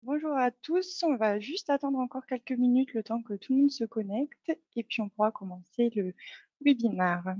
Bonjour à tous, on va juste attendre encore quelques minutes le temps que tout le monde se connecte et puis on pourra commencer le webinaire.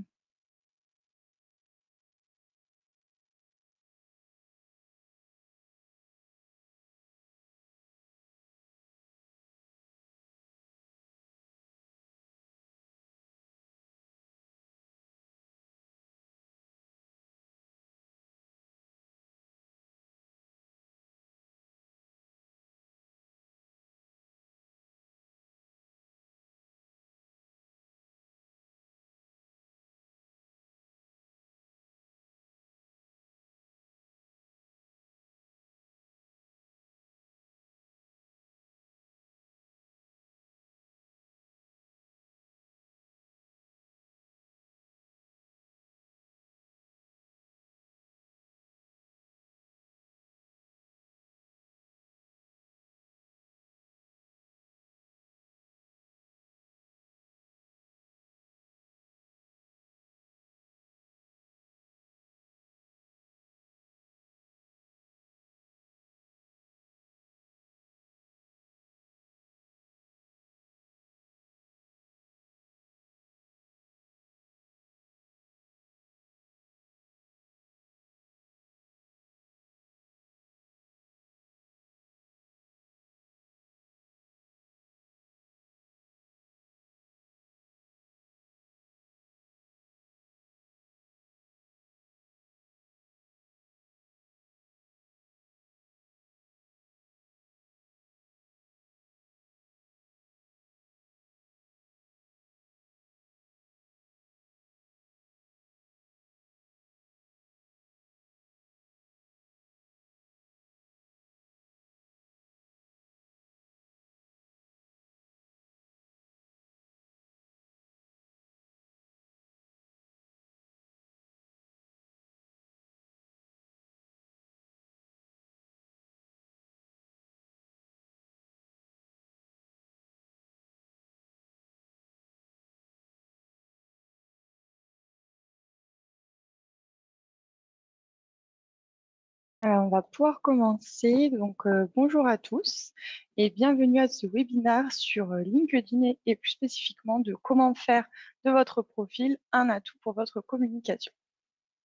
Alors, on va pouvoir commencer. Donc, bonjour à tous et bienvenue à ce webinaire sur LinkedIn et plus spécifiquement de comment faire de votre profil un atout pour votre communication.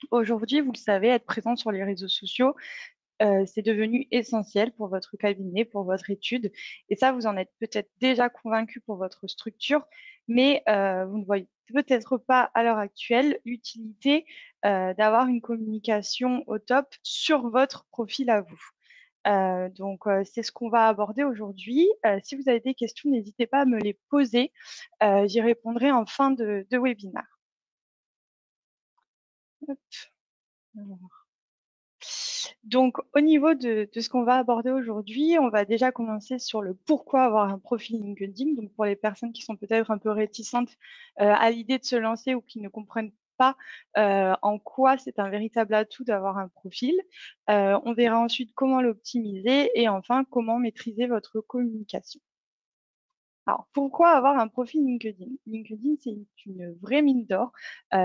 Aujourd'hui, vous le savez, être présent sur les réseaux sociaux, c'est devenu essentiel pour votre cabinet, pour votre étude. Et ça, vous en êtes peut-être déjà convaincu pour votre structure, mais vous ne voyez peut-être pas à l'heure actuelle l'utilité d'avoir une communication au top sur votre profil à vous. C'est ce qu'on va aborder aujourd'hui. Si vous avez des questions, n'hésitez pas à me les poser. J'y répondrai en fin de webinaire. Hop. Donc, au niveau de ce qu'on va aborder aujourd'hui, on va déjà commencer sur le pourquoi avoir un profil LinkedIn. Donc, pour les personnes qui sont peut-être un peu réticentes à l'idée de se lancer ou qui ne comprennent pas en quoi c'est un véritable atout d'avoir un profil. On verra ensuite comment l'optimiser et enfin comment maîtriser votre communication. Alors, pourquoi avoir un profil LinkedIn? LinkedIn, c'est une vraie mine d'or.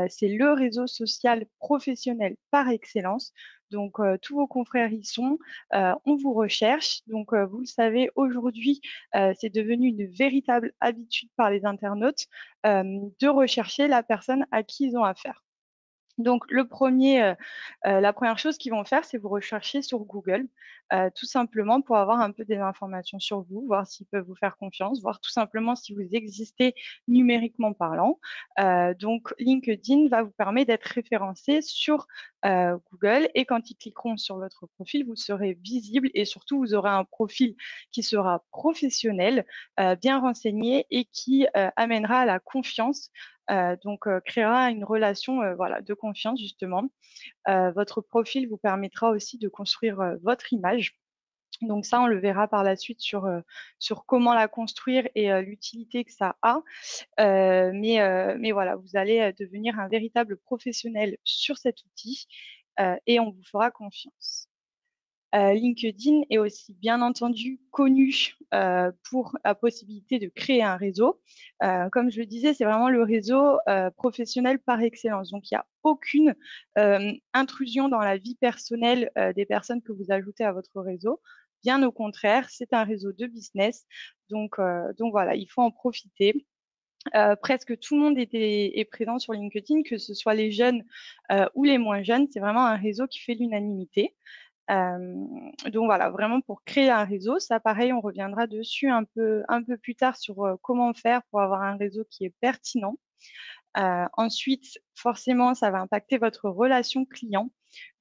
C'est le réseau social professionnel par excellence. Donc, tous vos confrères y sont. On vous recherche. Donc, vous le savez, aujourd'hui, c'est devenu une véritable habitude par les internautes de rechercher la personne à qui ils ont affaire. Donc, la première chose qu'ils vont faire, c'est vous rechercher sur Google, tout simplement pour avoir un peu des informations sur vous, voir s'ils peuvent vous faire confiance, voir tout simplement si vous existez numériquement parlant. Donc, LinkedIn va vous permettre d'être référencé sur Google et quand ils cliqueront sur votre profil, vous serez visible et surtout, vous aurez un profil qui sera professionnel, bien renseigné et qui amènera à la confiance créera une relation voilà, de confiance, justement. Votre profil vous permettra aussi de construire votre image. Donc ça, on le verra par la suite sur comment la construire et l'utilité que ça a. Mais voilà, vous allez devenir un véritable professionnel sur cet outil et on vous fera confiance. LinkedIn est aussi bien entendu connu pour la possibilité de créer un réseau. Comme je le disais, c'est vraiment le réseau professionnel par excellence. Donc, il n'y a aucune intrusion dans la vie personnelle des personnes que vous ajoutez à votre réseau. Bien au contraire, c'est un réseau de business. Donc voilà, il faut en profiter. Presque tout le monde est présent sur LinkedIn, que ce soit les jeunes ou les moins jeunes. C'est vraiment un réseau qui fait l'unanimité. Donc voilà, vraiment pour créer un réseau, ça pareil, on reviendra dessus un peu plus tard sur comment faire pour avoir un réseau qui est pertinent. Ensuite, forcément, ça va impacter votre relation client.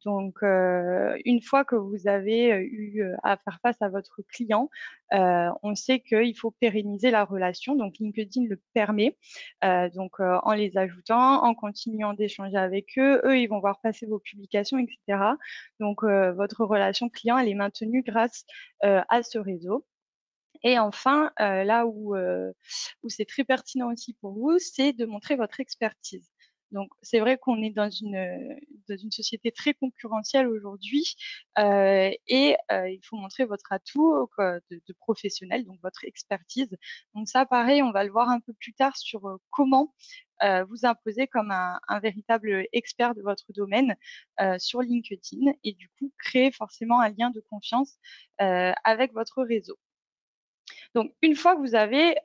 Donc, une fois que vous avez eu à faire face à votre client, on sait qu'il faut pérenniser la relation. Donc, LinkedIn le permet. En les ajoutant, en continuant d'échanger avec eux, eux, ils vont voir passer vos publications, etc. Donc, votre relation client, elle est maintenue grâce à ce réseau. Et enfin, où c'est très pertinent aussi pour vous, c'est de montrer votre expertise. Donc, c'est vrai qu'on est dans une société très concurrentielle aujourd'hui il faut montrer votre atout de professionnel, donc votre expertise. Donc ça, pareil, on va le voir un peu plus tard sur comment vous imposer comme un véritable expert de votre domaine sur LinkedIn et du coup créer forcément un lien de confiance avec votre réseau. Donc, une fois que vous avez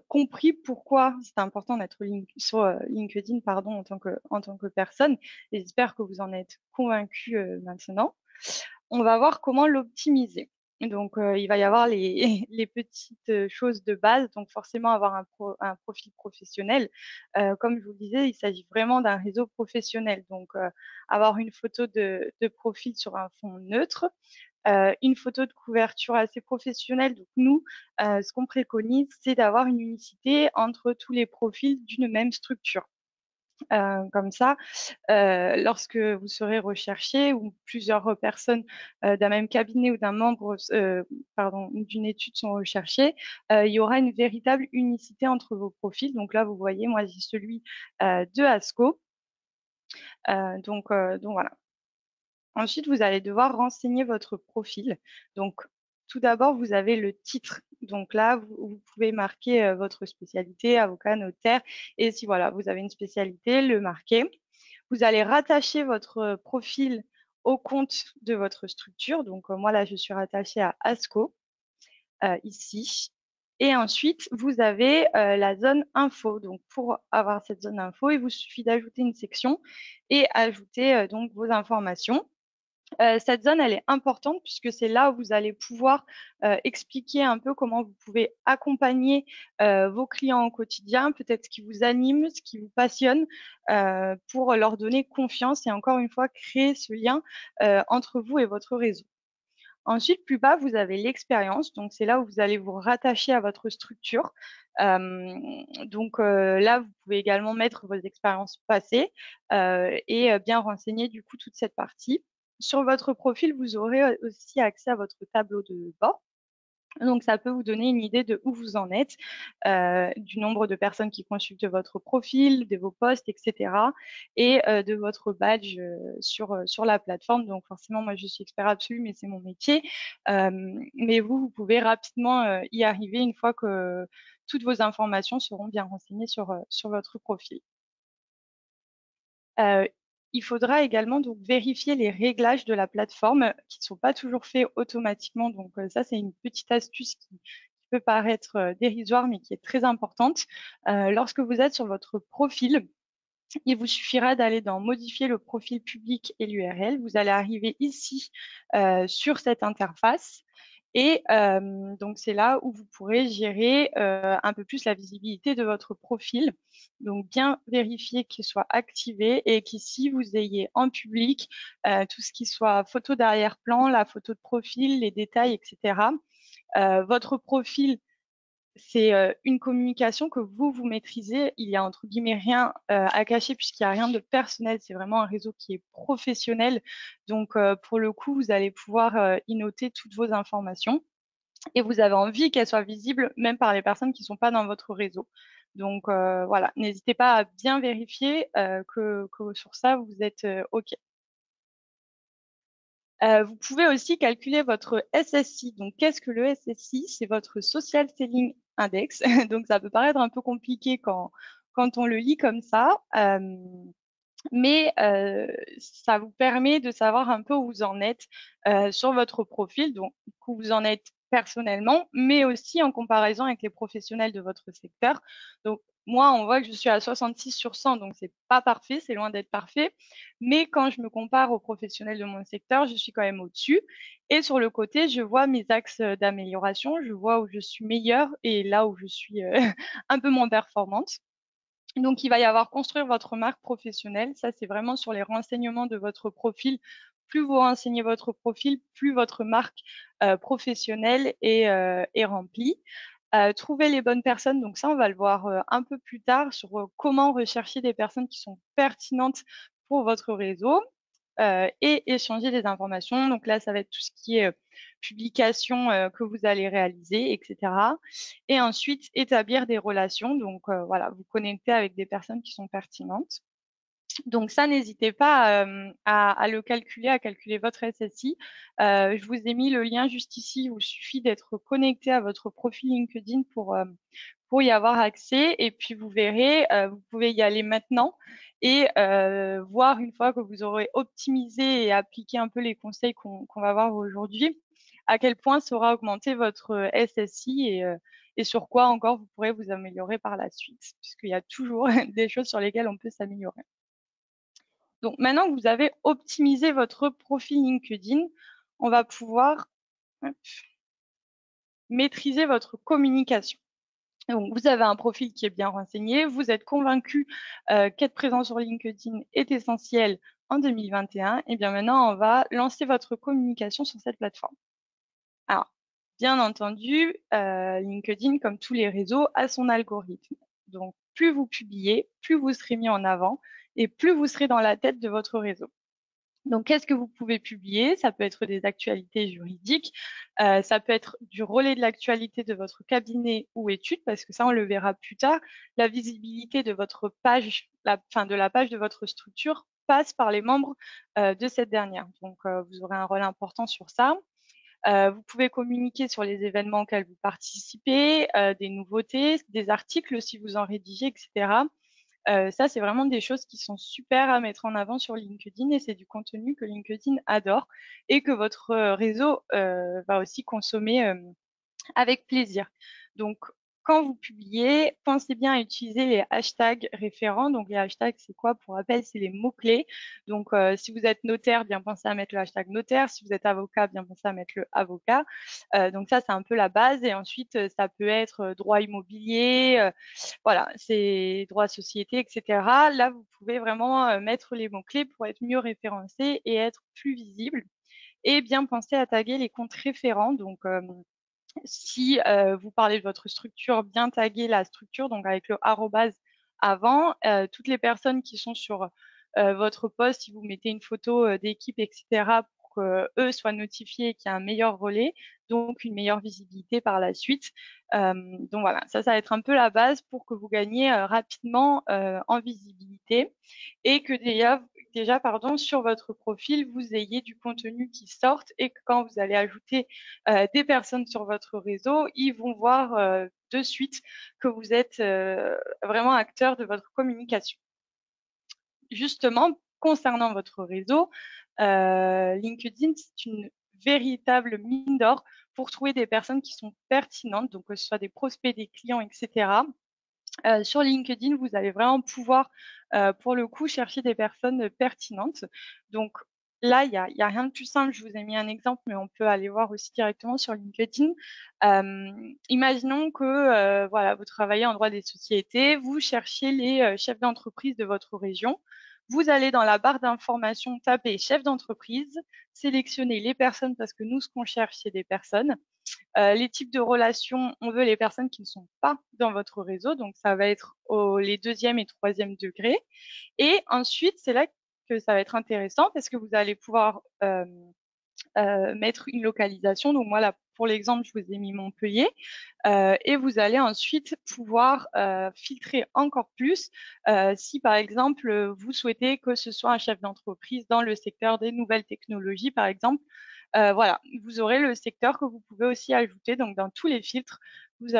compris pourquoi c'est important d'être sur LinkedIn en tant que personne, et j'espère que vous en êtes convaincu maintenant, on va voir comment l'optimiser. Donc, il va y avoir les petites choses de base. Donc, forcément, avoir un profil professionnel. Comme je vous le disais, il s'agit vraiment d'un réseau professionnel. Donc, avoir une photo de profil sur un fond neutre, une photo de couverture assez professionnelle. Donc nous, ce qu'on préconise, c'est d'avoir une unicité entre tous les profils d'une même structure. Comme ça, lorsque vous serez recherché ou plusieurs personnes d'un même cabinet ou d'un membre, d'une étude sont recherchées, il y aura une véritable unicité entre vos profils. Donc là, vous voyez, moi, j'ai celui de ASCO. Donc voilà. Ensuite, vous allez devoir renseigner votre profil. Donc, tout d'abord, vous avez le titre. Donc là, vous pouvez marquer votre spécialité, avocat, notaire. Et si voilà, vous avez une spécialité, le marquer. Vous allez rattacher votre profil au compte de votre structure. Donc, moi, là, je suis rattachée à ASCO, ici. Et ensuite, vous avez la zone info. Donc, pour avoir cette zone info, il vous suffit d'ajouter une section et ajouter donc vos informations. Cette zone, elle est importante puisque c'est là où vous allez pouvoir expliquer un peu comment vous pouvez accompagner vos clients au quotidien, peut-être ce qui vous anime, ce qui vous passionne, pour leur donner confiance et encore une fois créer ce lien entre vous et votre réseau. Ensuite, plus bas, vous avez l'expérience. Donc, c'est là où vous allez vous rattacher à votre structure. Là, vous pouvez également mettre vos expériences passées et bien renseigner du coup toute cette partie. Sur votre profil, vous aurez aussi accès à votre tableau de bord. Donc, ça peut vous donner une idée de où vous en êtes, du nombre de personnes qui consultent votre profil, de vos posts, etc. et de votre badge sur la plateforme. Donc, forcément, moi, je suis expert absolu, mais c'est mon métier. Mais vous pouvez rapidement y arriver une fois que toutes vos informations seront bien renseignées sur votre profil. Il faudra également donc vérifier les réglages de la plateforme qui ne sont pas toujours faits automatiquement. Donc ça, c'est une petite astuce qui peut paraître dérisoire, mais qui est très importante. Lorsque vous êtes sur votre profil, il vous suffira d'aller dans modifier le profil public et l'URL. Vous allez arriver ici sur cette interface. Et donc, c'est là où vous pourrez gérer un peu plus la visibilité de votre profil. Donc, bien vérifier qu'il soit activé et qu'ici, vous ayez en public tout ce qui soit photo d'arrière-plan, la photo de profil, les détails, etc. Votre profil, c'est une communication que vous maîtrisez. Il y a entre guillemets rien à cacher puisqu'il n'y a rien de personnel. C'est vraiment un réseau qui est professionnel. Donc, pour le coup, vous allez pouvoir y noter toutes vos informations et vous avez envie qu'elles soient visibles même par les personnes qui ne sont pas dans votre réseau. Donc, voilà, n'hésitez pas à bien vérifier que sur ça, vous êtes OK. Vous pouvez aussi calculer votre SSI. Donc, qu'est-ce que le SSI? C'est votre Social Selling Index. Donc, ça peut paraître un peu compliqué quand on le lit comme ça. mais ça vous permet de savoir un peu où vous en êtes sur votre profil, donc où vous en êtes personnellement, mais aussi en comparaison avec les professionnels de votre secteur. Donc, moi, on voit que je suis à 66 sur 100, donc c'est pas parfait, c'est loin d'être parfait. Mais quand je me compare aux professionnels de mon secteur, je suis quand même au-dessus. Et sur le côté, je vois mes axes d'amélioration, je vois où je suis meilleure et là où je suis un peu moins performante. Donc, il va y avoir construire votre marque professionnelle. Ça, c'est vraiment sur les renseignements de votre profil. Plus vous renseignez votre profil, plus votre marque professionnelle est remplie. Trouver les bonnes personnes, donc ça, on va le voir un peu plus tard sur comment rechercher des personnes qui sont pertinentes pour votre réseau et échanger des informations. Donc là, ça va être tout ce qui est publication que vous allez réaliser, etc. Et ensuite, établir des relations. Donc voilà, vous connecter avec des personnes qui sont pertinentes. Donc ça, n'hésitez pas à le calculer, à calculer votre SSI. Je vous ai mis le lien juste ici. Il vous suffit d'être connecté à votre profil LinkedIn pour y avoir accès. Et puis, vous verrez, vous pouvez y aller maintenant et voir une fois que vous aurez optimisé et appliqué un peu les conseils qu'on va voir aujourd'hui, à quel point sera augmenté votre SSI et sur quoi encore vous pourrez vous améliorer par la suite, puisqu'il y a toujours des choses sur lesquelles on peut s'améliorer. Donc maintenant que vous avez optimisé votre profil LinkedIn, on va pouvoir maîtriser votre communication. Donc, vous avez un profil qui est bien renseigné, vous êtes convaincu qu'être présent sur LinkedIn est essentiel en 2021, et bien maintenant, on va lancer votre communication sur cette plateforme. Alors, bien entendu, LinkedIn, comme tous les réseaux, a son algorithme. Donc, plus vous publiez, plus vous serez mis en avant et plus vous serez dans la tête de votre réseau. Donc, qu'est-ce que vous pouvez publier? Ça peut être des actualités juridiques, ça peut être du relais de l'actualité de votre cabinet ou étude, parce que ça, on le verra plus tard. La visibilité de votre page, de la page de votre structure passe par les membres de cette dernière. Donc, vous aurez un rôle important sur ça. Vous pouvez communiquer sur les événements auxquels vous participez, des nouveautés, des articles si vous en rédigez, etc. Ça, c'est vraiment des choses qui sont super à mettre en avant sur LinkedIn et c'est du contenu que LinkedIn adore et que votre réseau va aussi consommer avec plaisir. Donc, quand vous publiez, pensez bien à utiliser les hashtags référents. Donc, les hashtags, c'est quoi? Pour rappel, c'est les mots-clés. Donc, si vous êtes notaire, bien pensez à mettre le hashtag notaire. Si vous êtes avocat, bien pensez à mettre le avocat. Donc, ça, c'est un peu la base. Et ensuite, ça peut être droit immobilier, voilà, c'est droit société, etc. Là, vous pouvez vraiment mettre les mots-clés pour être mieux référencé et être plus visible. Et bien penser à taguer les comptes référents. Donc, si vous parlez de votre structure, bien taguer la structure, donc avec le arrobase avant. Toutes les personnes qui sont sur votre poste, si vous mettez une photo d'équipe, etc., pour qu'eux soient notifiés qu'il y a un meilleur relais, donc une meilleure visibilité par la suite. Donc voilà, ça va être un peu la base pour que vous gagniez rapidement en visibilité et que déjà pardon, sur votre profil, vous ayez du contenu qui sorte et que quand vous allez ajouter des personnes sur votre réseau, ils vont voir de suite que vous êtes vraiment acteur de votre communication. Justement, concernant votre réseau, LinkedIn, c'est une véritable mine d'or pour trouver des personnes qui sont pertinentes, donc que ce soit des prospects, des clients, etc. Sur LinkedIn, vous allez vraiment pouvoir, pour le coup, chercher des personnes pertinentes. Donc là, il y a rien de plus simple. Je vous ai mis un exemple, mais on peut aller voir aussi directement sur LinkedIn. Imaginons que voilà, vous travaillez en droit des sociétés, vous cherchez les chefs d'entreprise de votre région. Vous allez dans la barre d'information taper chef d'entreprise, sélectionnez les personnes parce que nous, ce qu'on cherche, c'est des personnes. Les types de relations, on veut les personnes qui ne sont pas dans votre réseau, donc ça va être les deuxième et troisième degrés. Et ensuite, c'est là que ça va être intéressant parce que vous allez pouvoir mettre une localisation. Donc moi, là, pour l'exemple, je vous ai mis Montpellier. Et vous allez ensuite pouvoir filtrer encore plus si, par exemple, vous souhaitez que ce soit un chef d'entreprise dans le secteur des nouvelles technologies, par exemple. Voilà, vous aurez le secteur que vous pouvez aussi ajouter. Donc, dans tous les filtres, vous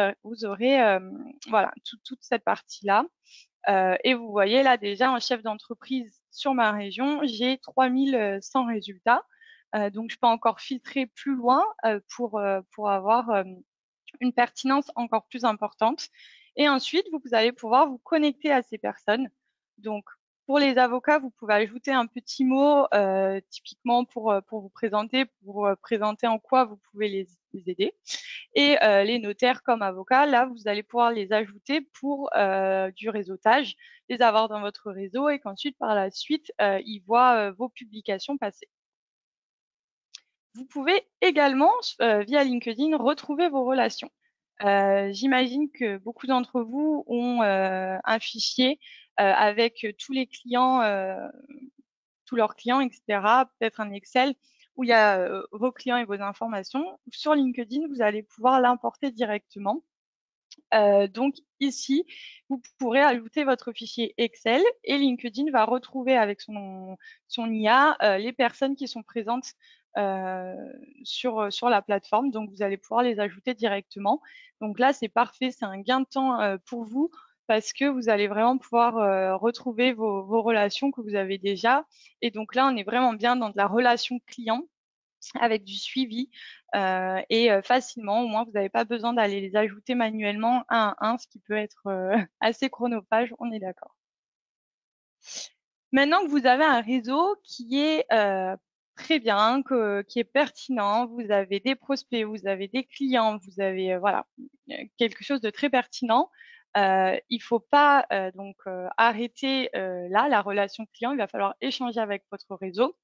aurez voilà, toute cette partie-là. Et vous voyez là déjà en chef d'entreprise sur ma région, j'ai 3100 résultats. Donc je peux encore filtrer plus loin pour avoir une pertinence encore plus importante. Et ensuite, vous allez pouvoir vous connecter à ces personnes. Donc, pour les avocats, vous pouvez ajouter un petit mot typiquement pour vous présenter, pour présenter en quoi vous pouvez les aider. Et les notaires comme avocats, là, vous allez pouvoir les ajouter pour du réseautage, les avoir dans votre réseau et qu'ensuite, par la suite, ils voient vos publications passer. Vous pouvez également, via LinkedIn, retrouver vos relations. J'imagine que beaucoup d'entre vous ont un fichier avec tous les clients, tous leurs clients, etc. Peut-être un Excel où il y a vos clients et vos informations. Sur LinkedIn, vous allez pouvoir l'importer directement. Donc ici, vous pourrez ajouter votre fichier Excel et LinkedIn va retrouver avec son IA les personnes qui sont présentes sur la plateforme. Donc vous allez pouvoir les ajouter directement. Donc là, c'est parfait, c'est un gain de temps pour vous parce que vous allez vraiment pouvoir retrouver vos relations que vous avez déjà. Et donc là, on est vraiment bien dans de la relation client avec du suivi et facilement. Au moins, vous n'avez pas besoin d'aller les ajouter manuellement un à un, ce qui peut être assez chronophage, on est d'accord. Maintenant que vous avez un réseau qui est très bien, qui est pertinent, vous avez des prospects, vous avez des clients, vous avez voilà quelque chose de très pertinent. Il ne faut pas donc arrêter là la relation client. Il va falloir échanger avec votre réseau.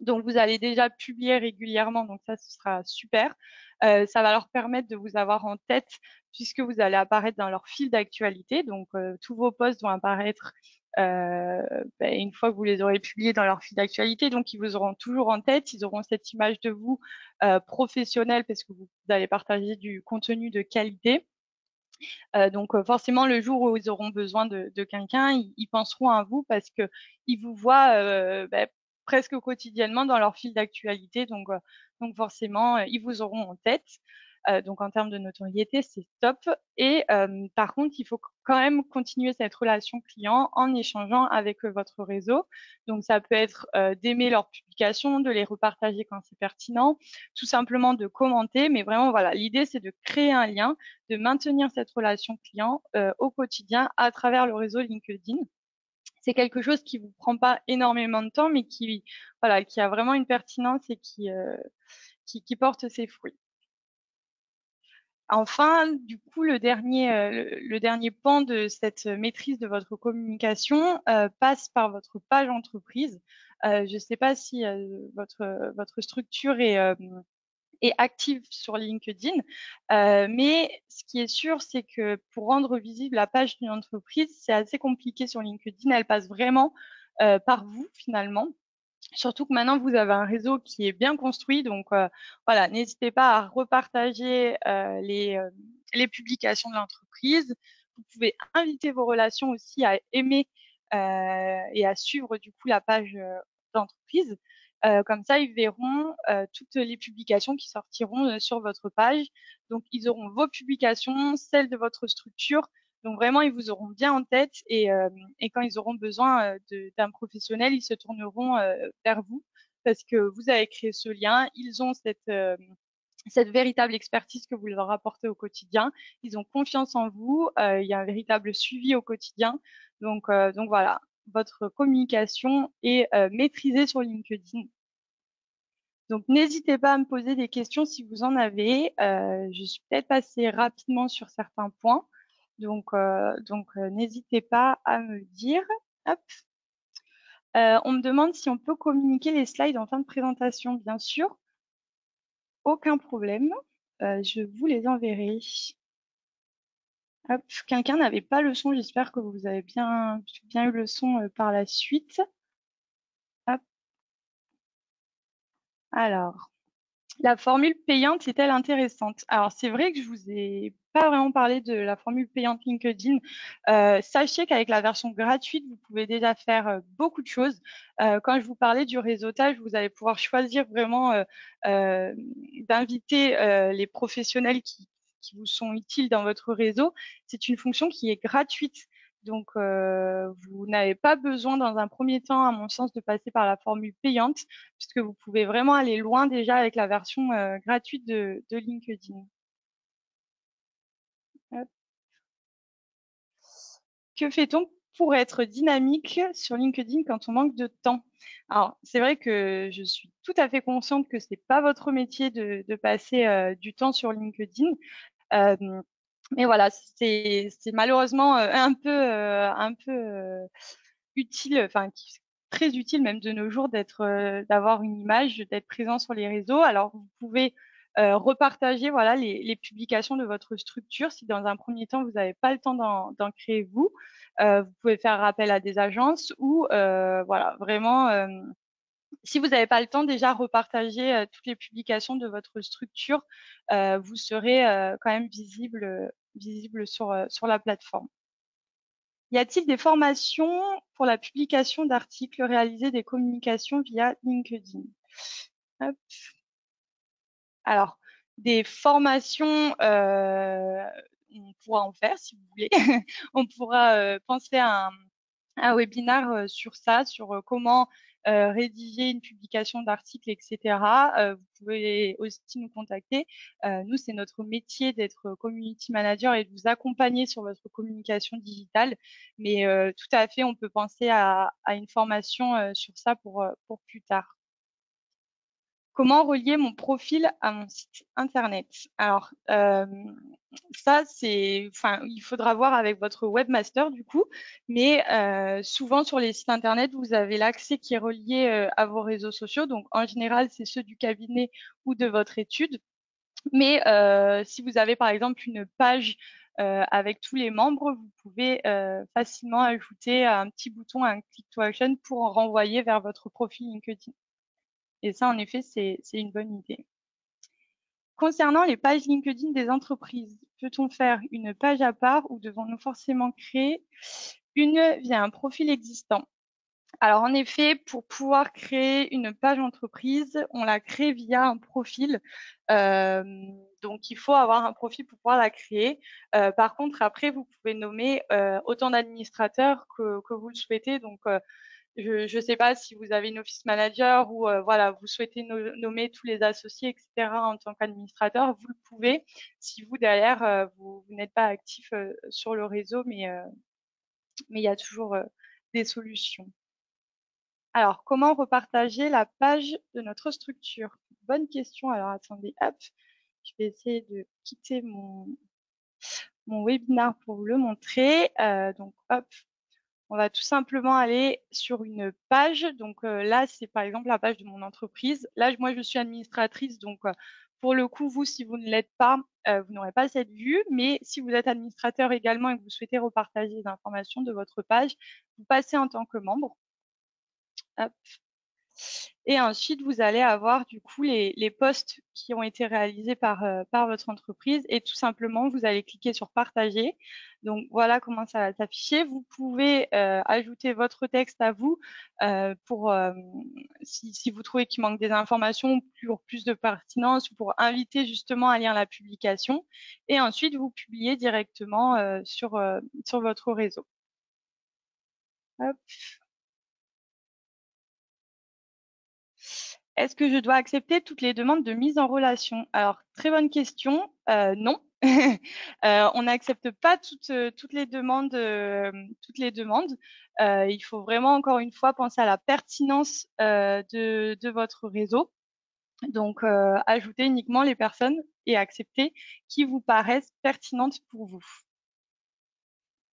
Donc, vous allez déjà publier régulièrement, donc ça, ce sera super. Ça va leur permettre de vous avoir en tête puisque vous allez apparaître dans leur fil d'actualité. Donc, tous vos posts vont apparaître une fois que vous les aurez publiés dans leur fil d'actualité. Donc, ils vous auront toujours en tête. Ils auront cette image de vous professionnelle parce que vous allez partager du contenu de qualité. Donc forcément, le jour où ils auront besoin de quelqu'un, ils penseront à vous parce qu'ils vous voient presque quotidiennement dans leur fil d'actualité. Donc forcément, ils vous auront en tête. Donc en termes de notoriété, c'est top. Et par contre, il faut quand même continuer cette relation client en échangeant avec votre réseau. Donc ça peut être d'aimer leurs publications, de les repartager quand c'est pertinent, tout simplement de commenter. Mais vraiment, voilà, l'idée, c'est de créer un lien, de maintenir cette relation client au quotidien à travers le réseau LinkedIn. C'est quelque chose qui vous prend pas énormément de temps, mais voilà, qui a vraiment une pertinence et qui porte ses fruits. Enfin, du coup, le dernier pan de cette maîtrise de votre communication passe par votre page entreprise. Je ne sais pas si votre structure est active sur LinkedIn. Mais ce qui est sûr, c'est que pour rendre visible la page d'une entreprise, c'est assez compliqué sur LinkedIn. Elle passe vraiment par vous finalement. Surtout que maintenant, vous avez un réseau qui est bien construit. Donc, voilà, n'hésitez pas à repartager les publications de l'entreprise. Vous pouvez inviter vos relations aussi à aimer et à suivre du coup la page d'entreprise. Comme ça, ils verront toutes les publications qui sortiront sur votre page. Donc, ils auront vos publications, celles de votre structure. Donc, vraiment, ils vous auront bien en tête et quand ils auront besoin d'un professionnel, ils se tourneront vers vous parce que vous avez créé ce lien. Ils ont cette véritable expertise que vous leur apportez au quotidien. Ils ont confiance en vous. Il y a un véritable suivi au quotidien. Donc voilà, votre communication est maîtrisée sur LinkedIn. Donc, n'hésitez pas à me poser des questions si vous en avez. Je suis peut-être passée rapidement sur certains points. Donc n'hésitez pas à me dire. Hop. On me demande si on peut communiquer les slides en fin de présentation. Bien sûr, aucun problème. Je vous les enverrai. Hop. Quelqu'un n'avait pas le son. J'espère que vous avez bien eu le son par la suite. Hop. Alors. La formule payante est-elle intéressante? Alors, c'est vrai que je vous ai pas vraiment parlé de la formule payante LinkedIn. Sachez qu'avec la version gratuite, vous pouvez déjà faire beaucoup de choses. Quand je vous parlais du réseautage, vous allez pouvoir choisir vraiment d'inviter les professionnels qui vous sont utiles dans votre réseau. C'est une fonction qui est gratuite. Donc, vous n'avez pas besoin, dans un premier temps, à mon sens, de passer par la formule payante, puisque vous pouvez vraiment aller loin déjà avec la version gratuite de LinkedIn. Hop. Que fait-on pour être dynamique sur LinkedIn quand on manque de temps? Alors, c'est vrai que je suis tout à fait consciente que c'est pas votre métier de passer du temps sur LinkedIn. Euh, mais voilà, c'est malheureusement un peu utile, enfin très utile même de nos jours d'avoir une image, d'être présent sur les réseaux. Alors vous pouvez repartager voilà les publications de votre structure si dans un premier temps vous n'avez pas le temps d'en créer vous. Vous pouvez faire appel à des agences ou voilà vraiment si vous n'avez pas le temps, déjà repartager toutes les publications de votre structure, vous serez quand même visible sur la plateforme. Y a-t-il des formations pour la publication d'articles, réaliser des communications via LinkedIn? Hop. Alors, des formations, on pourra en faire si vous voulez. On pourra penser à un webinaire sur ça, sur comment rédiger une publication d'articles, etc. Vous pouvez aussi nous contacter. Nous, c'est notre métier d'être community manager et de vous accompagner sur votre communication digitale. Mais tout à fait, on peut penser à une formation sur ça pour plus tard. Comment relier mon profil à mon site internet? Alors, ça, enfin, il faudra voir avec votre webmaster du coup, mais souvent sur les sites internet, vous avez l'accès qui est relié à vos réseaux sociaux. Donc, en général, c'est ceux du cabinet ou de votre étude. Mais si vous avez par exemple une page avec tous les membres, vous pouvez facilement ajouter un petit bouton, un click to action pour en renvoyer vers votre profil LinkedIn. Et ça, en effet, c'est une bonne idée. Concernant les pages LinkedIn des entreprises, peut-on faire une page à part ou devons-nous forcément créer une via un profil existant? Alors, en effet, pour pouvoir créer une page entreprise, on la crée via un profil. Euh, donc, il faut avoir un profil pour pouvoir la créer. Par contre, après, vous pouvez nommer autant d'administrateurs que vous le souhaitez. Donc, je ne sais pas si vous avez une office manager ou voilà, vous souhaitez nommer tous les associés, etc. en tant qu'administrateur, vous le pouvez si vous derrière vous n'êtes pas actif sur le réseau, mais il y a toujours des solutions. Alors, comment repartager la page de notre structure? Bonne question. Alors, attendez, hop, je vais essayer de quitter mon webinaire pour vous le montrer. Donc, hop, on va tout simplement aller sur une page. Donc là, c'est par exemple la page de mon entreprise. Là, moi, je suis administratrice. Donc, pour le coup, vous, si vous ne l'êtes pas, vous n'aurez pas cette vue. Mais si vous êtes administrateur également et que vous souhaitez repartager les informations de votre page, vous passez en tant que membre. Hop. Et ensuite, vous allez avoir du coup les posts qui ont été réalisés par votre entreprise et tout simplement, vous allez cliquer sur partager. Donc voilà comment ça va s'afficher. Vous pouvez ajouter votre texte à vous pour si vous trouvez qu'il manque des informations pour plus de pertinence ou pour inviter justement à lire la publication. Et ensuite, vous publiez directement sur votre réseau. Hop. Est-ce que je dois accepter toutes les demandes de mise en relation? Alors, très bonne question. Non. On n'accepte pas toutes les demandes. Toutes les demandes. Il faut vraiment, encore une fois, penser à la pertinence de votre réseau. Donc, ajouter uniquement les personnes et accepter qui vous paraissent pertinentes pour vous.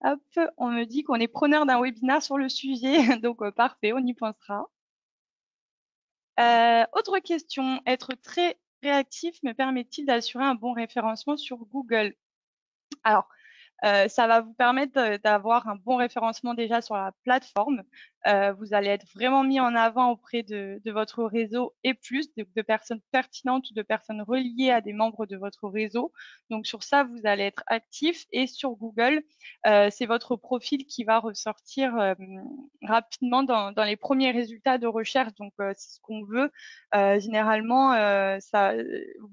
Hop, on me dit qu'on est preneur d'un webinaire sur le sujet. Donc, parfait, on y pensera. Autre question, être très réactif me permet-il d'assurer un bon référencement sur Google? Alors, ça va vous permettre d'avoir un bon référencement déjà sur la plateforme. Vous allez être vraiment mis en avant auprès de votre réseau et plus de personnes pertinentes ou de personnes reliées à des membres de votre réseau. Donc sur ça, vous allez être actif et sur Google, c'est votre profil qui va ressortir rapidement dans les premiers résultats de recherche. Donc c'est ce qu'on veut. Généralement,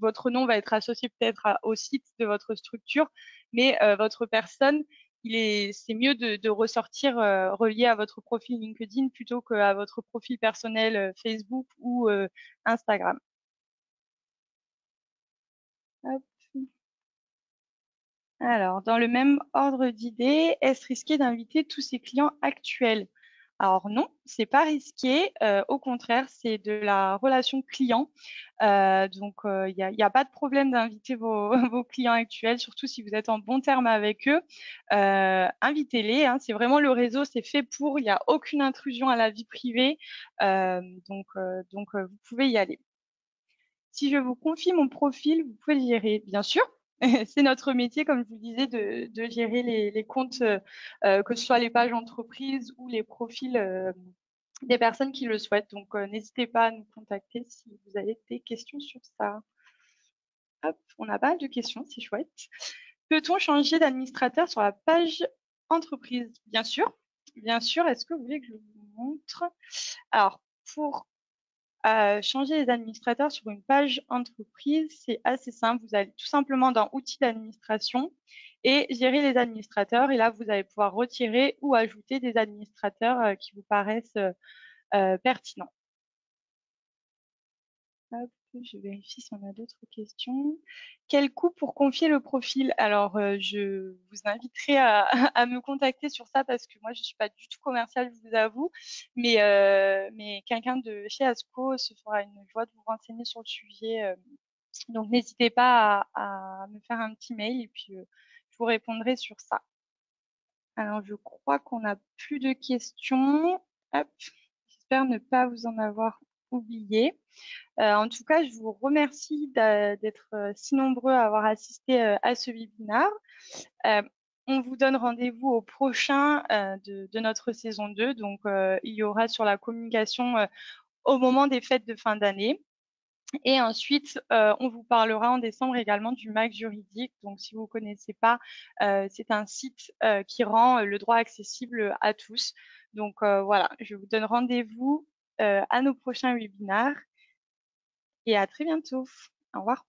votre nom va être associé peut-être au site de votre structure, mais votre personne c'est mieux de ressortir relié à votre profil LinkedIn plutôt qu'à votre profil personnel Facebook ou Instagram. Hop. Alors, dans le même ordre d'idées, est-ce risqué d'inviter tous ses clients actuels? Alors non, c'est pas risqué. Au contraire, c'est de la relation client. Donc, il y a pas de problème d'inviter vos, vos clients actuels, surtout si vous êtes en bon terme avec eux. Invitez-les, hein. C'est vraiment le réseau, c'est fait pour. Il n'y a aucune intrusion à la vie privée. Euh, donc, vous pouvez y aller. Si je vous confie mon profil, vous pouvez le gérer, bien sûr. C'est notre métier, comme je vous le disais, de gérer les comptes, que ce soit les pages entreprises ou les profils des personnes qui le souhaitent. Donc, n'hésitez pas à nous contacter si vous avez des questions sur ça. Hop, on a pas mal de questions, c'est chouette. Peut-on changer d'administrateur sur la page entreprise? Bien sûr. Bien sûr. Est-ce que vous voulez que je vous montre? Alors, pour changer les administrateurs sur une page entreprise, c'est assez simple. Vous allez tout simplement dans outils d'administration et gérer les administrateurs. Et là, vous allez pouvoir retirer ou ajouter des administrateurs qui vous paraissent pertinents. Hop, je vérifie si on a d'autres questions. Quel coût pour confier le profil? Alors, je vous inviterai à me contacter sur ça parce que moi, je ne suis pas du tout commerciale, je vous avoue. Mais quelqu'un de chez Asco se fera une joie de vous renseigner sur le sujet. Donc, n'hésitez pas à me faire un petit mail et puis je vous répondrai sur ça. Alors, je crois qu'on n'a plus de questions. Hop, j'espère ne pas vous en avoir oublié. En tout cas, je vous remercie d'être si nombreux à avoir assisté à ce webinaire. Euh, on vous donne rendez-vous au prochain de notre saison 2. Donc, il y aura sur la communication au moment des fêtes de fin d'année. Et ensuite, on vous parlera en décembre également du MAC juridique. Donc, si vous ne connaissez pas, c'est un site qui rend le droit accessible à tous. Donc, voilà, je vous donne rendez-vous à nos prochains webinaires et à très bientôt. Au revoir.